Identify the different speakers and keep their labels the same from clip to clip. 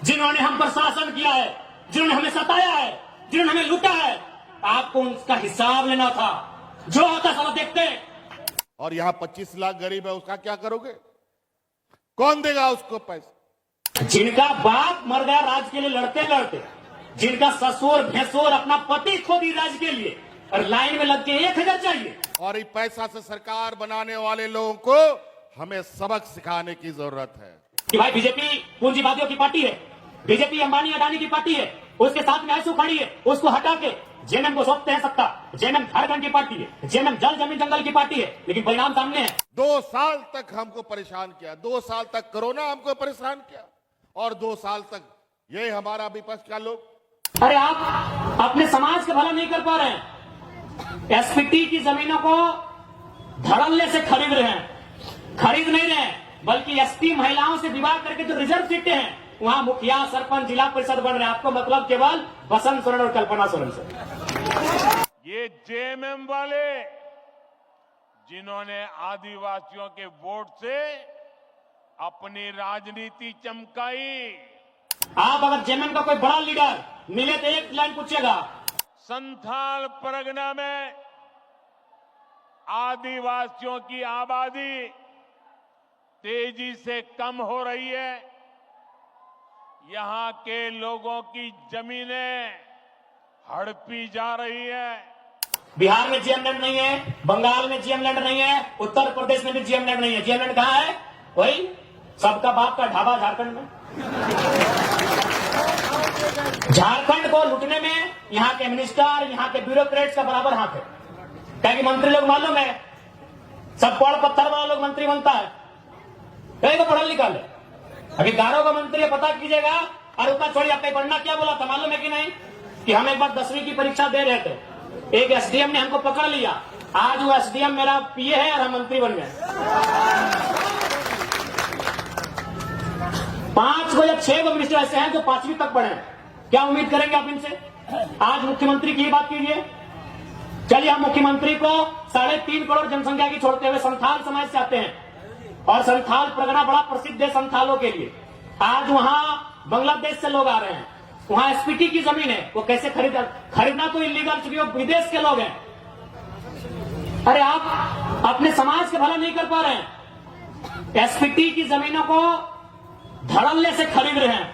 Speaker 1: जिन्होंने हम पर शासन किया है, जिन्होंने हमें सताया है, जिन्होंने हमें लूटा है, आपको उसका हिसाब लेना था। जो होता सब देखते।
Speaker 2: और यहां 25 लाख गरीब है, उसका क्या करोगे? कौन देगा उसको पैसे?
Speaker 1: जिनका बाप मर गया राज के लिए लड़ते लड़ते, जिनका ससुर भैंसुर अपना पति खो दी राज के लिए, और लाइन में लग के 1000 चाहिए।
Speaker 2: और इस पैसा से सरकार बनाने वाले लोगों को हमें सबक सिखाने की जरूरत है
Speaker 1: कि भाई बीजेपी पूंजीवादियों की पार्टी है, बीजेपी अंबानी अडानी की पार्टी है, उसके साथ में ऐसू खड़ी है, उसको हटा के जेएमएम को सौंपते हैं सत्ता। जेएमएम झारखंड की पार्टी है, जेएमएम जल जमीन जंगल की पार्टी है, लेकिन परिणाम सामने है।
Speaker 2: 2 साल तक हमको परेशान किया, 2 साल तक कोरोना हमको परेशान किया, और 2 साल तक ये हमारा विपक्ष का लोग।
Speaker 1: अरे आप अपने समाज का भला नहीं कर पा रहे हैं। एसपीटी की जमीनों को धड़ल्ले से खरीद रहे हैं, खरीद नहीं रहे हैं, बल्कि एसटी महिलाओं से विवाह करके जो रिजर्व सीटें हैं, वहां मुखिया सरपंच जिला परिषद बन रहे हैं। आपको मतलब केवल बसंत सोरेन और कल्पना सोरेन से।
Speaker 3: ये जेएमएम वाले जिन्होंने आदिवासियों के वोट से अपनी राजनीति चमकाई।
Speaker 1: आप अगर जेएमएम का कोई बड़ा लीडर मिले तो एक लाइन पूछेगा।
Speaker 3: संथाल परगना में आदिवासियों की आबादी तेजी से कम हो रही है। यहां के लोगों की जमीनें हड़पी जा रही है।
Speaker 1: बिहार में जीएम लैंड नहीं है, बंगाल में जीएम लैंड नहीं है, उत्तर प्रदेश में भी जीएम लैंड नहीं है। जीएम लैंड कहां है? वही सबका बाप का ढाबा झारखंड में। झारखंड को लूटने में यहाँ के मिनिस्टर, यहाँ के ब्यूरोक्रेट्स का बराबर हाथ है। क्या कि मंत्री लोग मालूम है, सब पढ़ पत्थर वाला लोग मंत्री बनता है, कहीं को पढ़ा लिखा है। अभी गारों का मंत्री है, पता कीजिएगा। और उतना छोड़िए, आपने पढ़ना क्या बोला था मालूम है कि नहीं? कि हम एक बार 10वीं की परीक्षा दे रहे थे, एक एसडीएम ने हमको पकड़ लिया। आज वो एसडीएम मेरा पीए है और हम मंत्री बन गए। 5 को या 6 को मिनिस्टर ऐसे हैं जो 5वीं तक पढ़े। क्या उम्मीद करेंगे आप इनसे? आज मुख्यमंत्री की बात कीजिए। चलिए, हम मुख्यमंत्री को 3.5 करोड़ जनसंख्या की छोड़ते हुए संथाल समाज से आते हैं, और संथाल परगना बड़ा प्रसिद्ध है संथालों के लिए। आज वहां बांग्लादेश से लोग आ रहे हैं, वहां एसपीटी की जमीन है, वो कैसे खरीदना तो इलीगल, क्योंकि वो विदेश के लोग हैं। अरे आप अपने समाज का भला नहीं कर पा रहे हैं। एसपीटी की जमीनों को धड़ल्ले से खरीद रहे हैं,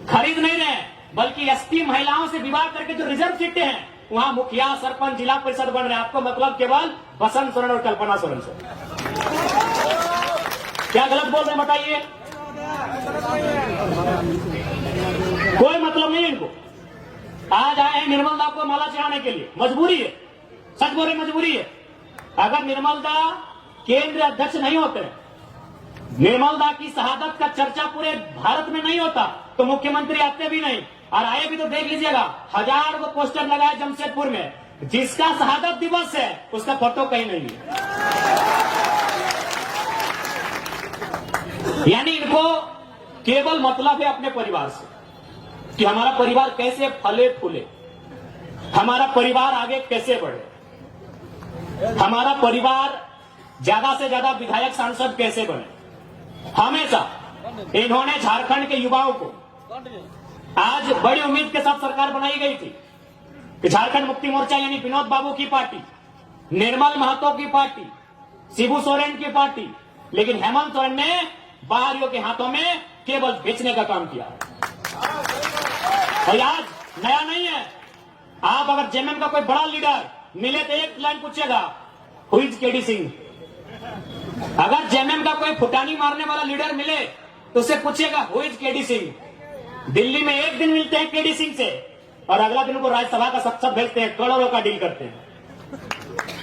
Speaker 1: खरीद नहीं रहे हैं, बल्कि एसटी महिलाओं से विवाह करके जो रिजर्व सीटें हैं, वहां मुखिया सरपंच जिला परिषद बन रहे हैं। आपको मतलब केवल बसंत सोरेन और कल्पना सोरेन से। क्या गलत बोल रहे हैं बताइए? कोई मतलब नहीं है इनको। आज आए हैं निर्मल दा को माला चढ़ाने के लिए, मजबूरी है, सच बोल रहे मजबूरी है। अगर निर्मल दा केंद्रीय अध्यक्ष नहीं होते, निर्मल दा की शहादत का चर्चा पूरे भारत में नहीं होता, तो मुख्यमंत्री आते भी नहीं। और आए भी तो देख लीजिएगा, 1000 को पोस्टर लगाए जमशेदपुर में, जिसका शहादत दिवस है उसका फोटो कहीं नहीं है। यानी इनको केवल मतलब है अपने परिवार से, कि हमारा परिवार कैसे फले फूले, हमारा परिवार आगे कैसे बढ़े, हमारा परिवार ज्यादा से ज्यादा विधायक सांसद कैसे बने। हमेशा इन्होंने झारखंड के युवाओं को, आज बड़ी उम्मीद के साथ सरकार बनाई गई थी कि झारखंड मुक्ति मोर्चा यानी विनोद बाबू की पार्टी, निर्मल महतो की पार्टी, शिबू सोरेन की पार्टी, लेकिन हेमंत सोरेन ने बाहरियों के हाथों में केवल बेचने का काम किया। और आज नया नहीं है। आप अगर जेएमएम का कोई बड़ा लीडर मिले तो एक लाइन पूछेगा, हु इज केडी सिंह। अगर जेएमएम का कोई फुटानी मारने वाला लीडर मिले तो उसे पूछेगा, who is KD Singh. Delhi में एक दिन मिलते हैं केडी सिंह से, और अगला दिन उनको राज्यसभा का संसद भेजते हैं, करोड़ों का डील करते हैं।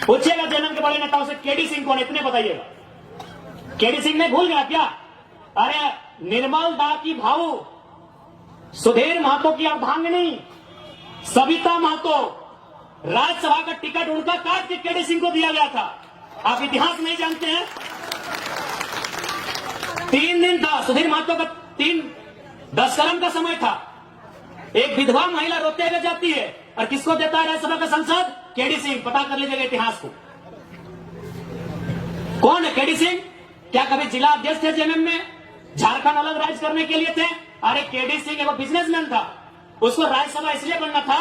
Speaker 1: पूछिएगा जेएमएम के बड़े नेताओं से, केडी सिंह कौन, इतने बताइएगा। केडी सिंह ने भूल गया क्या? अरे निर्मल दा की भाऊ, सुधीर महतो की अर्धांगिनी सविता महतो, राज्यसभा का टिकट उनका काट के केडी सिंह को दिया गया था। आप इतिहास नहीं जानते हैं? 3 दिन था सुधीर महतो का, 10 कलम का समय था। एक विधवा महिला रोते हुए जाती है, और किसको देता है राज्यसभा का सांसद? केडी सिंह। पता कर लीजिएगा इतिहास को, कौन है केडी सिंह। क्या कभी जिला अध्यक्ष थे जेएमएम में? झारखंड अलग राज्य करने के लिए थे? अरे केडी सिंह एगो बिजनेसमैन था, उसको राज्यसभा इसलिए बनना था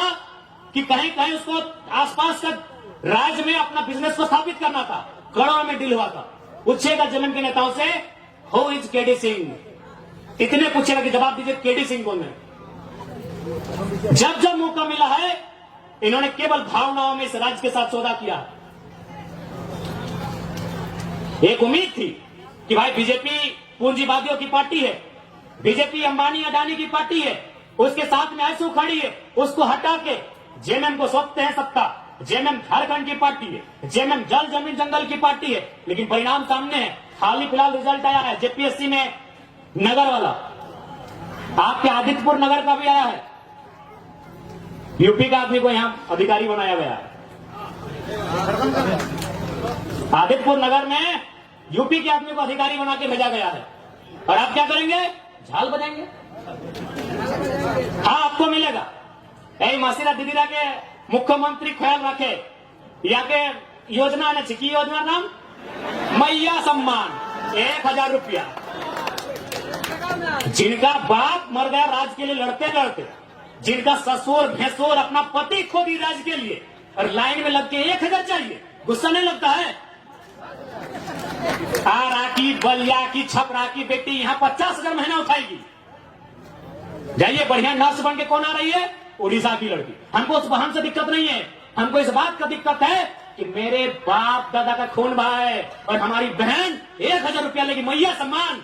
Speaker 1: कि कहीं कहीं उसको आसपास का राज्य में अपना बिजनेस को स्थापित करना था। करोड़ों में डील हुआ था। पूछेगा जमीन के नेताओं से, हु इज केडी सिंह, इतने पूछेगा कि जवाब दीजिए केडी सिंह कौन है। जब जब मौका मिला है इन्होंने केवल भावनाओं में इस राज्य के साथ सौदा किया। एक उम्मीद थी कि भाई बीजेपी पूंजीवादियों की पार्टी है, बीजेपी अंबानी अडानी की पार्टी है, उसके साथ में आंसू खड़ी है, उसको हटा के जेएमएम को सौंपते हैं सत्ता। जेएमएम झारखंड की पार्टी है, जेएमएम जल जमीन जंगल की पार्टी है, लेकिन परिणाम सामने है। हाल ही फिलहाल रिजल्ट आया है जेपीएससी में, नगर वाला, आपके आदित्यपुर नगर का भी आया है। यूपी का आदमी को यहां अधिकारी बनाया गया है। आदित्यपुर नगर में यूपी के आदमी को अधिकारी बना के भेजा गया है। और आप क्या करेंगे? झाल बजाएंगे। हाँ, आपको मिलेगा। यही मासीरा दीदीरा के मुख्यमंत्री ख्याल रखे, या के योजना ने की योजना नाम मैया सम्मान 1000 रुपया। जिनका बाप मर गया राज के लिए लड़ते लड़ते, जिनका ससुर भैंसुर अपना पति खो दी राज के लिए, और लाइन में लग के 1000 चाहिए, गुस्सा नहीं लगता है? आरा की, बलिया की, छपरा की बेटी यहाँ 50,000 महीना उठाएगी। जाइए, बढ़िया नर्स बन के कौन आ रही है? उड़ीसा की लड़की। हमको उस बहन से दिक्कत नहीं है, हमको इस बात का दिक्कत है कि मेरे बाप दादा का खून बहा है और हमारी बहन 1000 रुपया लेगी, मैया सम्मान।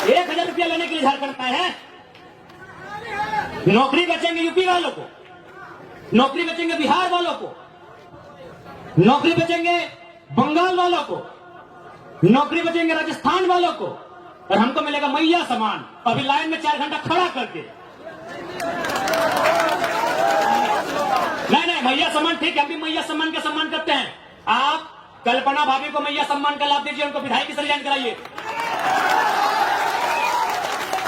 Speaker 1: 1000 रुपया लेने के लिए झारखंड आए हैं। नौकरी बचेंगे यूपी वालों को, नौकरी बचेंगे बिहार वालों को, नौकरी बचेंगे बंगाल वालों को, नौकरी बचेंगे राजस्थान वालों को, और हमको मिलेगा मैया सम्मान। अभी लाइन में 4 घंटा खड़ा करके। नहीं, मैया सम्मान ठीक है, हम भी मैया सम्मान का सम्मान करते हैं। आप कल्पना भाभी को मैया सम्मान का लाभ दीजिए, उनको विधायक से रिजाइन कराइए।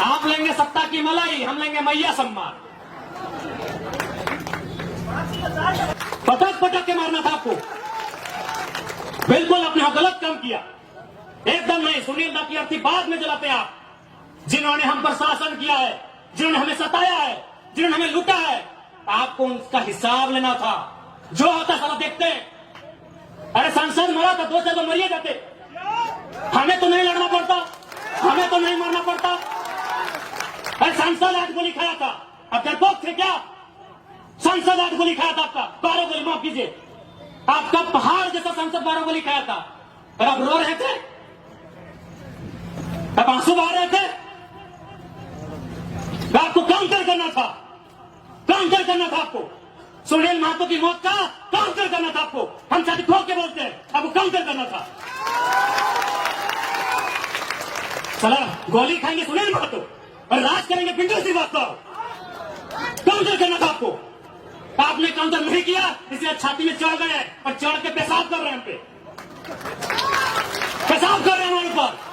Speaker 1: आप लेंगे सत्ता की मलाई, हम लेंगे मैया सम्मान। पटक पटक के मारना था आपको। बिल्कुल आपने गलत काम किया, एकदम नहीं। सुनील दा की अर्थी बाद में जलाते आप, जिन्होंने हम पर शासन किया है, जिन्होंने हमें सताया है, जिन्होंने हमें लूटा है, आपको उनका हिसाब लेना था। जो होता साला देखते। अरे सांसद मरा था, 2 साल तो मरिए जाते। हमें तो नहीं लड़ना पड़ता, हमें तो नहीं मरना पड़ता। अरे सांसद 8 गोली खाया था, अब डरपोक थे क्या? सांसद 8 गोली खाया था, आपका 12 गोली, माफ कीजिए, आपका पहाड़ जैसा सांसद 12 गोली खाया था, और आप रो रहे थे, अब आंसू बहा रहे थे। आपको काउंटर करना था, काउंटर करना था आपको। सुनील महतो की मौत का काउंटर करना था आपको। हम छाती ठोक के बोलते हैं, आपको काउंटर करना था। चला गोली खाएंगे सुनील महतो और राज करेंगे पिंटू श्रीवास्तव। काउंटर करना था आपको, आपने काउंटर नहीं किया, इसलिए छाती में चढ़ गए और चढ़ के पेशाब कर रहे हैं, हम पे पेशाब कर रहे हैं हमारे ऊपर।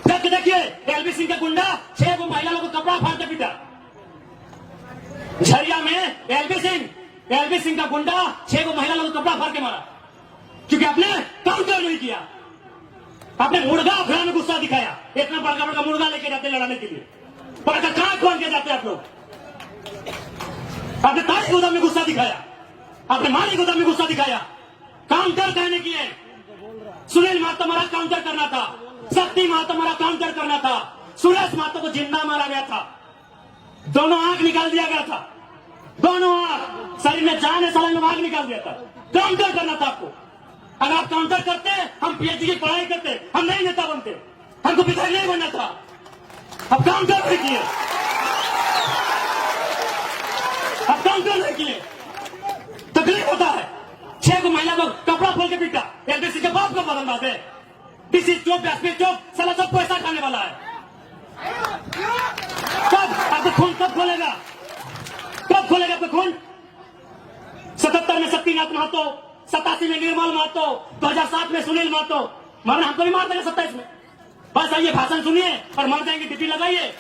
Speaker 1: जब देखिए एलबी सिंह का गुंडा 6 को महिला लोगों को कपड़ा फाड़ के पीटा। झरिया में एलबी सिंह का गुंडा 6 को महिला लोगों को कपड़ा फाड़ के मारा, क्योंकि आपने काउंटर नहीं किया। आपने मुर्गा अखड़ा में गुस्सा दिखाया, इतना बड़का बड़का मुर्गा लेके जाते लड़ाने के लिए, बड़का कांच खोल के जाते आप लोग। आपने तारी गोदाम में गुस्सा दिखाया, आपने माली गोदाम में गुस्सा दिखाया। काउंटर कहने की है। सुनील महतो हमारा काउंटर करना था, शक्ति महतो हमारा काउंटर करना था, सुरेश महतो को जिंदा मारा गया था, दोनों आंख निकाल दिया गया था, दोनों आंख, शरीर में जान है, साले में आंख निकाल दिया था। काउंटर करना था आपको। अगर आप काउंटर करते, हम पीएचडी की पढ़ाई करते, हम नहीं नेता बनते, हमको विधायक नहीं बनना था। अब काउंटर नहीं किए, अब काउंटर नहीं किए, तकलीफ होता है। 6 को महिला को कपड़ा खोल के पीटा, एलबीसी के बाप का बदलबाज है। डीसी चौक, व्यासपीठ चौक, साला सब पैसा खाने वाला है। कब आपका खून कब खोलेगा? कब खोलेगा आपका खून? 77 में शक्तिनाथ महतो, 87 में निर्मल महतो, 2007 में सुनील महतो। मरना हमको भी मार देंगे 27 में। बस आइए भाषण सुनिए और मर जाएंगे, ड्यूटी लगाइए।